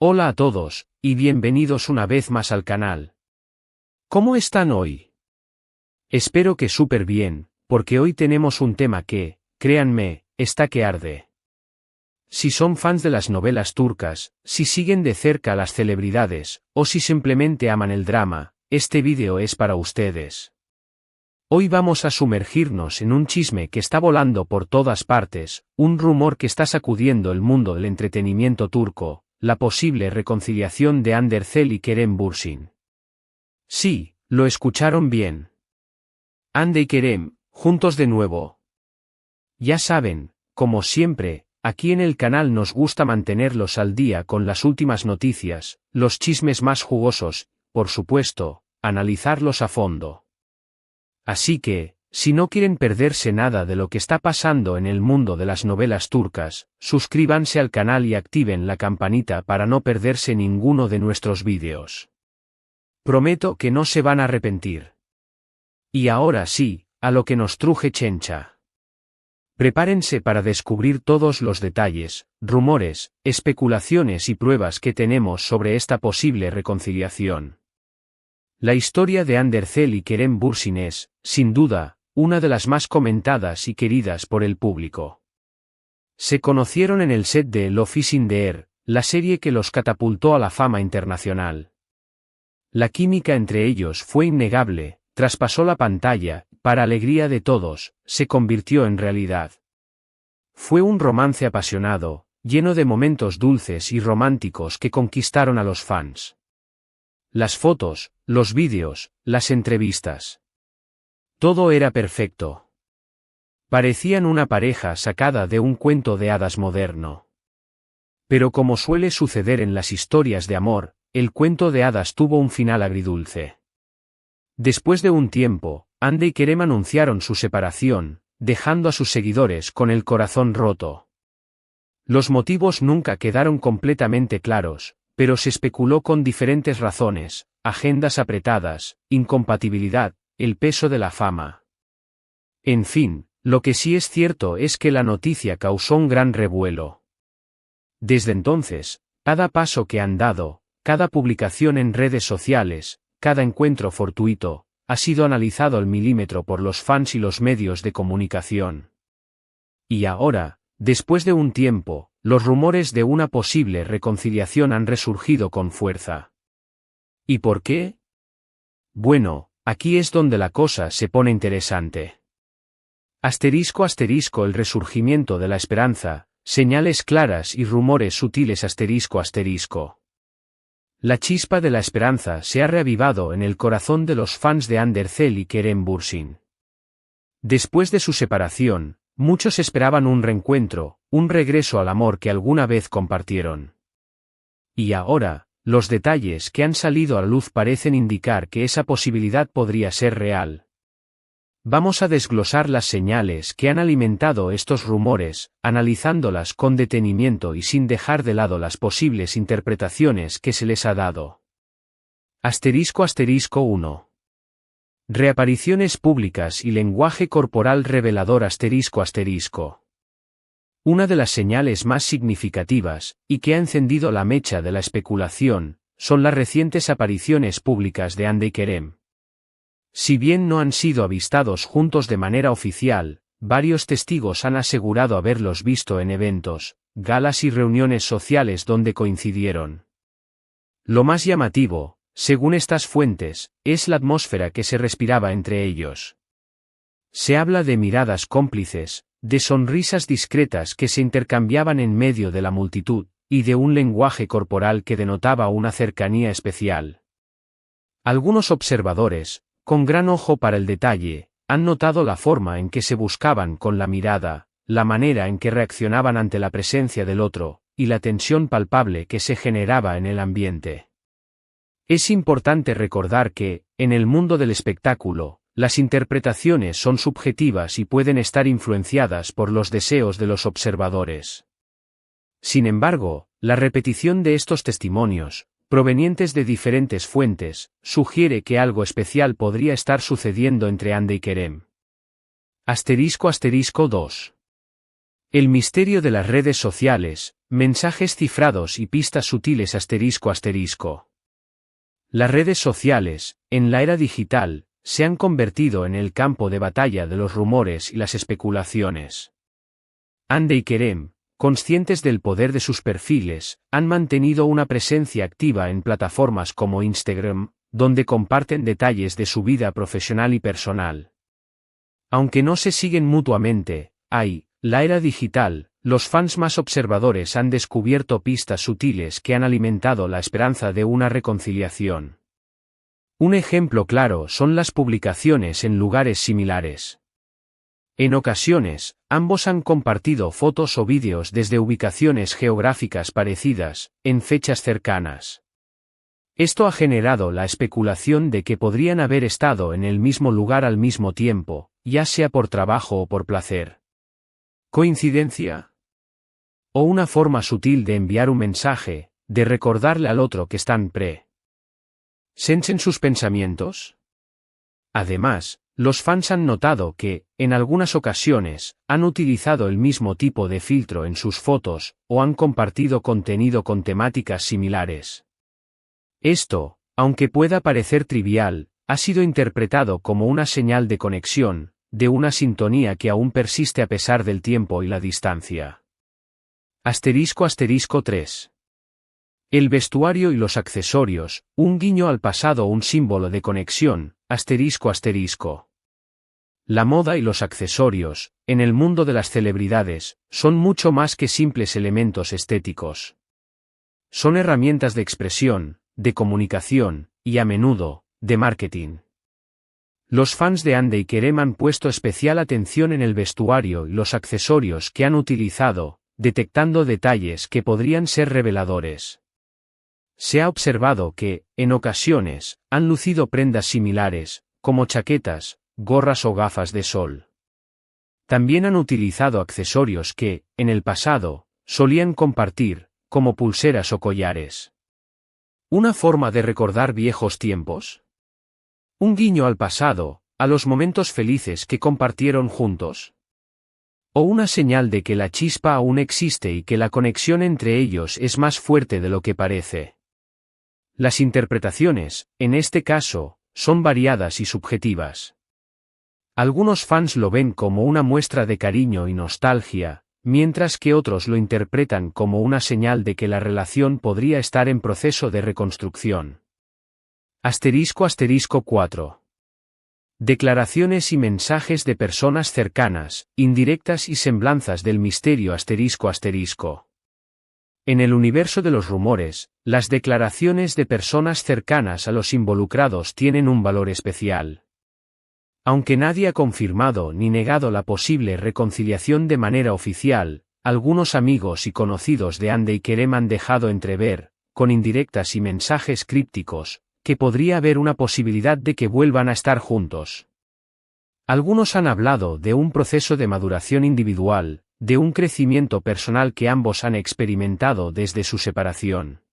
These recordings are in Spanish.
Hola a todos, y bienvenidos una vez más al canal. ¿Cómo están hoy? Espero que súper bien, porque hoy tenemos un tema que, créanme, está que arde. Si son fans de las novelas turcas, si siguen de cerca a las celebridades, o si simplemente aman el drama, este vídeo es para ustedes. Hoy vamos a sumergirnos en un chisme que está volando por todas partes, un rumor que está sacudiendo el mundo del entretenimiento turco. La posible reconciliación de Hande Erçel y Kerem Bürsin. Sí, lo escucharon bien. Hande y Kerem, juntos de nuevo. Ya saben, como siempre, aquí en el canal nos gusta mantenerlos al día con las últimas noticias, los chismes más jugosos, por supuesto, analizarlos a fondo. Así que, si no quieren perderse nada de lo que está pasando en el mundo de las novelas turcas, suscríbanse al canal y activen la campanita para no perderse ninguno de nuestros vídeos. Prometo que no se van a arrepentir. Y ahora sí, a lo que nos truje Chencha. Prepárense para descubrir todos los detalles, rumores, especulaciones y pruebas que tenemos sobre esta posible reconciliación. La historia de Hande Erçel y Kerem Bürsin es, sin duda, una de las más comentadas y queridas por el público. Se conocieron en el set de Love in the Air, la serie que los catapultó a la fama internacional. La química entre ellos fue innegable, traspasó la pantalla, para alegría de todos, se convirtió en realidad. Fue un romance apasionado, lleno de momentos dulces y románticos que conquistaron a los fans. Las fotos, los vídeos, las entrevistas. Todo era perfecto. Parecían una pareja sacada de un cuento de hadas moderno. Pero como suele suceder en las historias de amor, el cuento de hadas tuvo un final agridulce. Después de un tiempo, Hande y Kerem anunciaron su separación, dejando a sus seguidores con el corazón roto. Los motivos nunca quedaron completamente claros, pero se especuló con diferentes razones: agendas apretadas, incompatibilidad, el peso de la fama. En fin, lo que sí es cierto es que la noticia causó un gran revuelo. Desde entonces, cada paso que han dado, cada publicación en redes sociales, cada encuentro fortuito, ha sido analizado al milímetro por los fans y los medios de comunicación. Y ahora, después de un tiempo, los rumores de una posible reconciliación han resurgido con fuerza. ¿Y por qué? Bueno, aquí es donde la cosa se pone interesante. Asterisco asterisco el resurgimiento de la esperanza, señales claras y rumores sutiles asterisco asterisco. La chispa de la esperanza se ha reavivado en el corazón de los fans de Hande Erçel y Kerem Bürsin. Después de su separación, muchos esperaban un reencuentro, un regreso al amor que alguna vez compartieron. Y ahora, los detalles que han salido a la luz parecen indicar que esa posibilidad podría ser real. Vamos a desglosar las señales que han alimentado estos rumores, analizándolas con detenimiento y sin dejar de lado las posibles interpretaciones que se les ha dado. Asterisco asterisco 1. Reapariciones públicas y lenguaje corporal revelador asterisco asterisco. Una de las señales más significativas, y que ha encendido la mecha de la especulación, son las recientes apariciones públicas de Hande y Kerem. Si bien no han sido avistados juntos de manera oficial, varios testigos han asegurado haberlos visto en eventos, galas y reuniones sociales donde coincidieron. Lo más llamativo, según estas fuentes, es la atmósfera que se respiraba entre ellos. Se habla de miradas cómplices, de sonrisas discretas que se intercambiaban en medio de la multitud, y de un lenguaje corporal que denotaba una cercanía especial. Algunos observadores, con gran ojo para el detalle, han notado la forma en que se buscaban con la mirada, la manera en que reaccionaban ante la presencia del otro, y la tensión palpable que se generaba en el ambiente. Es importante recordar que, en el mundo del espectáculo, las interpretaciones son subjetivas y pueden estar influenciadas por los deseos de los observadores. Sin embargo, la repetición de estos testimonios, provenientes de diferentes fuentes, sugiere que algo especial podría estar sucediendo entre Hande y Kerem. Asterisco asterisco 2. El misterio de las redes sociales, mensajes cifrados y pistas sutiles ***. Las redes sociales, en la era digital, se han convertido en el campo de batalla de los rumores y las especulaciones. Hande y Kerem, conscientes del poder de sus perfiles, han mantenido una presencia activa en plataformas como Instagram, donde comparten detalles de su vida profesional y personal. Aunque no se siguen mutuamente, la era digital, los fans más observadores han descubierto pistas sutiles que han alimentado la esperanza de una reconciliación. Un ejemplo claro son las publicaciones en lugares similares. En ocasiones, ambos han compartido fotos o vídeos desde ubicaciones geográficas parecidas, en fechas cercanas. Esto ha generado la especulación de que podrían haber estado en el mismo lugar al mismo tiempo, ya sea por trabajo o por placer. ¿Coincidencia? ¿O una forma sutil de enviar un mensaje, de recordarle al otro que están presentes en sus pensamientos? Además, los fans han notado que, en algunas ocasiones, han utilizado el mismo tipo de filtro en sus fotos, o han compartido contenido con temáticas similares. Esto, aunque pueda parecer trivial, ha sido interpretado como una señal de conexión, de una sintonía que aún persiste a pesar del tiempo y la distancia. ***3. El vestuario y los accesorios, un guiño al pasado, un símbolo de conexión, ***. La moda y los accesorios, en el mundo de las celebridades, son mucho más que simples elementos estéticos. Son herramientas de expresión, de comunicación, y a menudo, de marketing. Los fans de Hande y Kerem han puesto especial atención en el vestuario y los accesorios que han utilizado, detectando detalles que podrían ser reveladores. Se ha observado que, en ocasiones, han lucido prendas similares, como chaquetas, gorras o gafas de sol. También han utilizado accesorios que, en el pasado, solían compartir, como pulseras o collares. ¿Una forma de recordar viejos tiempos? ¿Un guiño al pasado, a los momentos felices que compartieron juntos? ¿O una señal de que la chispa aún existe y que la conexión entre ellos es más fuerte de lo que parece? Las interpretaciones, en este caso, son variadas y subjetivas. Algunos fans lo ven como una muestra de cariño y nostalgia, mientras que otros lo interpretan como una señal de que la relación podría estar en proceso de reconstrucción. *4. Declaraciones y mensajes de personas cercanas, indirectas y semblanzas del misterio ***. En el universo de los rumores, las declaraciones de personas cercanas a los involucrados tienen un valor especial. Aunque nadie ha confirmado ni negado la posible reconciliación de manera oficial, algunos amigos y conocidos de Hande y Kerem han dejado entrever, con indirectas y mensajes crípticos, que podría haber una posibilidad de que vuelvan a estar juntos. Algunos han hablado de un proceso de maduración individual, de un crecimiento personal que ambos han experimentado desde su separación.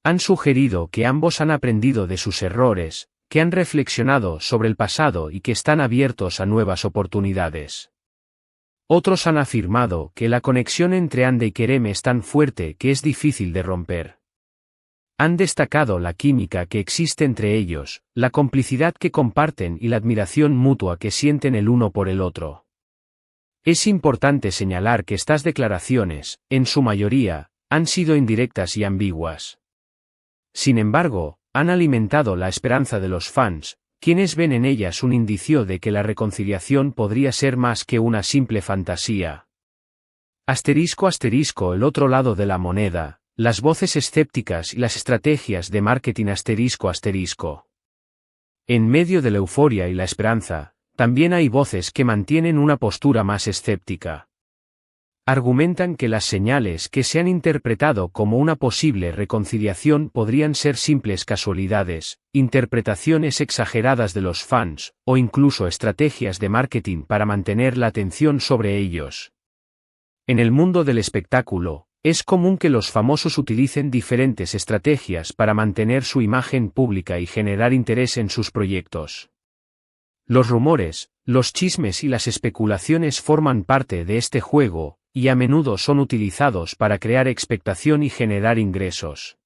Han sugerido que ambos han aprendido de sus errores, que han reflexionado sobre el pasado y que están abiertos a nuevas oportunidades. Otros han afirmado que la conexión entre Hande y Kerem es tan fuerte que es difícil de romper. Han destacado la química que existe entre ellos, la complicidad que comparten y la admiración mutua que sienten el uno por el otro. Es importante señalar que estas declaraciones, en su mayoría, han sido indirectas y ambiguas. Sin embargo, han alimentado la esperanza de los fans, quienes ven en ellas un indicio de que la reconciliación podría ser más que una simple fantasía. El otro lado de la moneda. Las voces escépticas y las estrategias de marketing ***. En medio de la euforia y la esperanza, también hay voces que mantienen una postura más escéptica. Argumentan que las señales que se han interpretado como una posible reconciliación podrían ser simples casualidades, interpretaciones exageradas de los fans, o incluso estrategias de marketing para mantener la atención sobre ellos. En el mundo del espectáculo, es común que los famosos utilicen diferentes estrategias para mantener su imagen pública y generar interés en sus proyectos. Los rumores, los chismes y las especulaciones forman parte de este juego, y a menudo son utilizados para crear expectación y generar ingresos.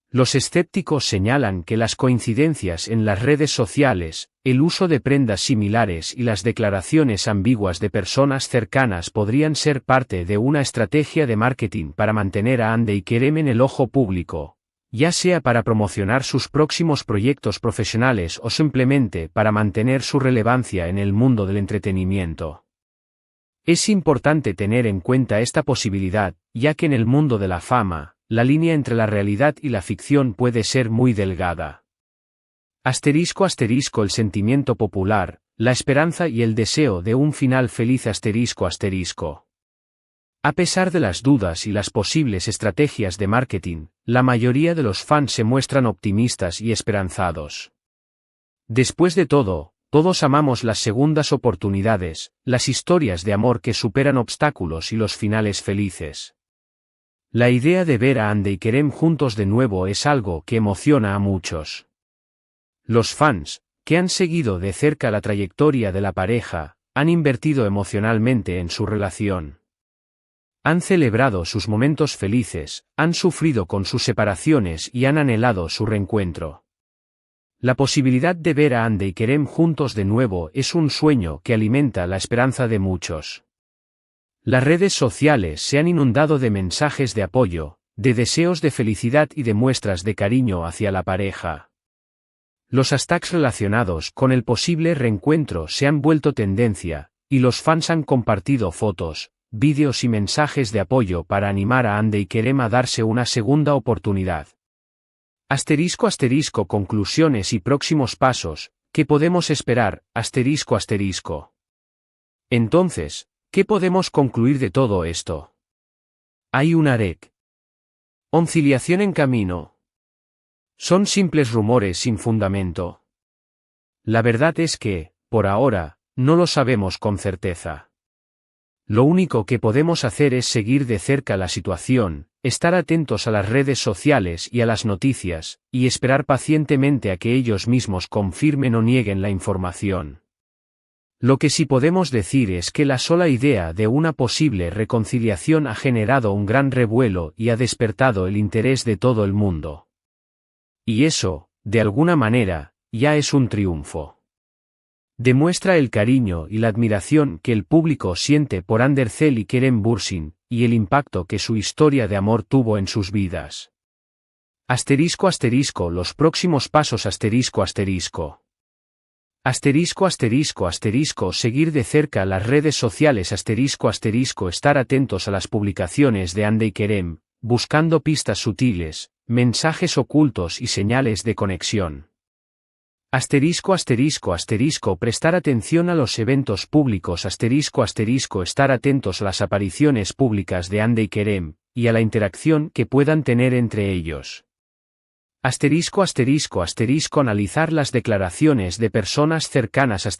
Los escépticos señalan que las coincidencias en las redes sociales, el uso de prendas similares y las declaraciones ambiguas de personas cercanas podrían ser parte de una estrategia de marketing para mantener a Hande y Kerem en el ojo público, ya sea para promocionar sus próximos proyectos profesionales o simplemente para mantener su relevancia en el mundo del entretenimiento. Es importante tener en cuenta esta posibilidad, ya que en el mundo de la fama, la línea entre la realidad y la ficción puede ser muy delgada. **** El sentimiento popular, la esperanza y el deseo de un final feliz ****. A pesar de las dudas y las posibles estrategias de marketing, la mayoría de los fans se muestran optimistas y esperanzados. Después de todo, todos amamos las segundas oportunidades, las historias de amor que superan obstáculos y los finales felices. La idea de ver a Hande y Kerem juntos de nuevo es algo que emociona a muchos. Los fans, que han seguido de cerca la trayectoria de la pareja, han invertido emocionalmente en su relación. Han celebrado sus momentos felices, han sufrido con sus separaciones y han anhelado su reencuentro. La posibilidad de ver a Hande y Kerem juntos de nuevo es un sueño que alimenta la esperanza de muchos. Las redes sociales se han inundado de mensajes de apoyo, de deseos de felicidad y de muestras de cariño hacia la pareja. Los hashtags relacionados con el posible reencuentro se han vuelto tendencia, y los fans han compartido fotos, vídeos y mensajes de apoyo para animar a Hande y Kerem a darse una segunda oportunidad. **** Conclusiones y próximos pasos, ¿qué podemos esperar? ***. Entonces, ¿qué podemos concluir de todo esto? Hay una reconciliación en camino. Son simples rumores sin fundamento. La verdad es que, por ahora, no lo sabemos con certeza. Lo único que podemos hacer es seguir de cerca la situación, estar atentos a las redes sociales y a las noticias, y esperar pacientemente a que ellos mismos confirmen o nieguen la información. Lo que sí podemos decir es que la sola idea de una posible reconciliación ha generado un gran revuelo y ha despertado el interés de todo el mundo. Y eso, de alguna manera, ya es un triunfo. Demuestra el cariño y la admiración que el público siente por Hande Erçel y Kerem Bürsin, y el impacto que su historia de amor tuvo en sus vidas. Los próximos pasos Seguir de cerca las redes sociales Estar atentos a las publicaciones de Hande y Kerem, buscando pistas sutiles, mensajes ocultos y señales de conexión. Prestar atención a los eventos públicos Estar atentos a las apariciones públicas de Hande y Kerem, y a la interacción que puedan tener entre ellos. Analizar las declaraciones de personas cercanas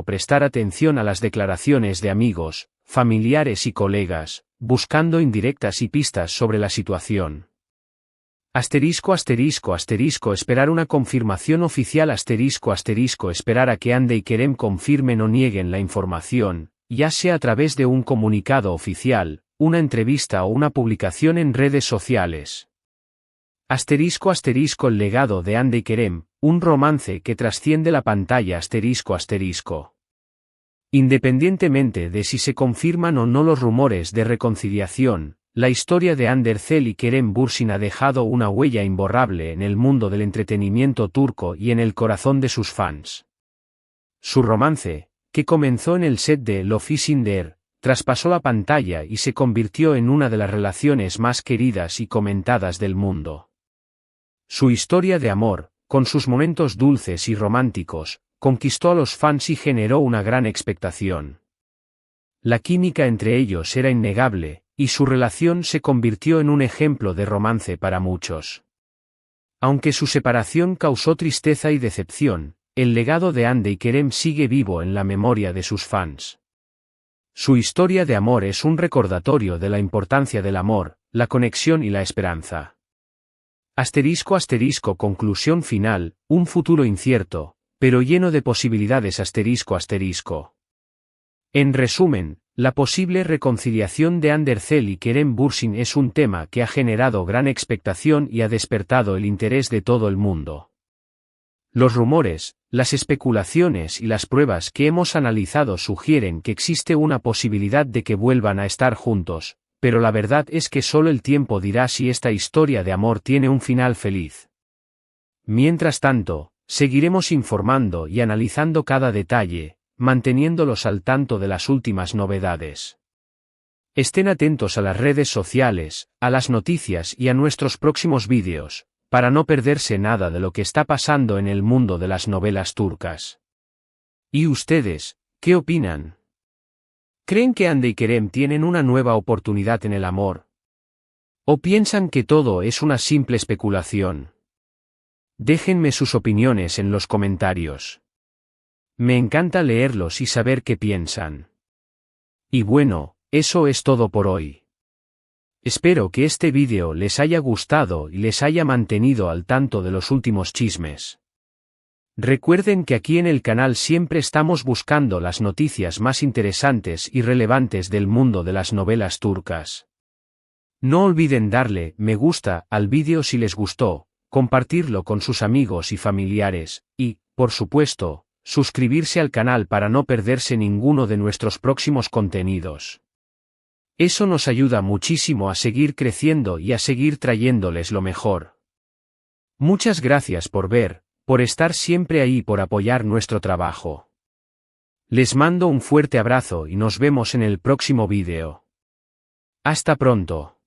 Prestar atención a las declaraciones de amigos, familiares y colegas, buscando indirectas y pistas sobre la situación. Esperar una confirmación oficial Esperar a que Hande y Kerem confirmen o nieguen la información, ya sea a través de un comunicado oficial, una entrevista o una publicación en redes sociales. El legado de Hande y Kerem, un romance que trasciende la pantalla Independientemente de si se confirman o no los rumores de reconciliación, la historia de Hande Erçel y Kerem Bürsin ha dejado una huella imborrable en el mundo del entretenimiento turco y en el corazón de sus fans. Su romance, que comenzó en el set de Love is in the Air, traspasó la pantalla y se convirtió en una de las relaciones más queridas y comentadas del mundo. Su historia de amor, con sus momentos dulces y románticos, conquistó a los fans y generó una gran expectación. La química entre ellos era innegable, y su relación se convirtió en un ejemplo de romance para muchos. Aunque su separación causó tristeza y decepción, el legado de Hande y Kerem sigue vivo en la memoria de sus fans. Su historia de amor es un recordatorio de la importancia del amor, la conexión y la esperanza. Conclusión final, un futuro incierto, pero lleno de posibilidades. En resumen, La posible reconciliación de Andercel y Kerem Bürsin es un tema que ha generado gran expectación y ha despertado el interés de todo el mundo. Los rumores, las especulaciones y las pruebas que hemos analizado sugieren que existe una posibilidad de que vuelvan a estar juntos, pero la verdad es que solo el tiempo dirá si esta historia de amor tiene un final feliz. Mientras tanto, seguiremos informando y analizando cada detalle, manteniéndolos al tanto de las últimas novedades. Estén atentos a las redes sociales, a las noticias y a nuestros próximos vídeos, para no perderse nada de lo que está pasando en el mundo de las novelas turcas. ¿Y ustedes, qué opinan? ¿Creen que Hande y Kerem tienen una nueva oportunidad en el amor? ¿O piensan que todo es una simple especulación? Déjenme sus opiniones en los comentarios. Me encanta leerlos y saber qué piensan. Y bueno, eso es todo por hoy. Espero que este vídeo les haya gustado y les haya mantenido al tanto de los últimos chismes. Recuerden que aquí en el canal siempre estamos buscando las noticias más interesantes y relevantes del mundo de las novelas turcas. No olviden darle me gusta al vídeo si les gustó, compartirlo con sus amigos y familiares, y, por supuesto, suscribirse al canal para no perderse ninguno de nuestros próximos contenidos. Eso nos ayuda muchísimo a seguir creciendo y a seguir trayéndoles lo mejor. Muchas gracias por ver, por estar siempre ahí, por apoyar nuestro trabajo. Les mando un fuerte abrazo y nos vemos en el próximo vídeo. Hasta pronto.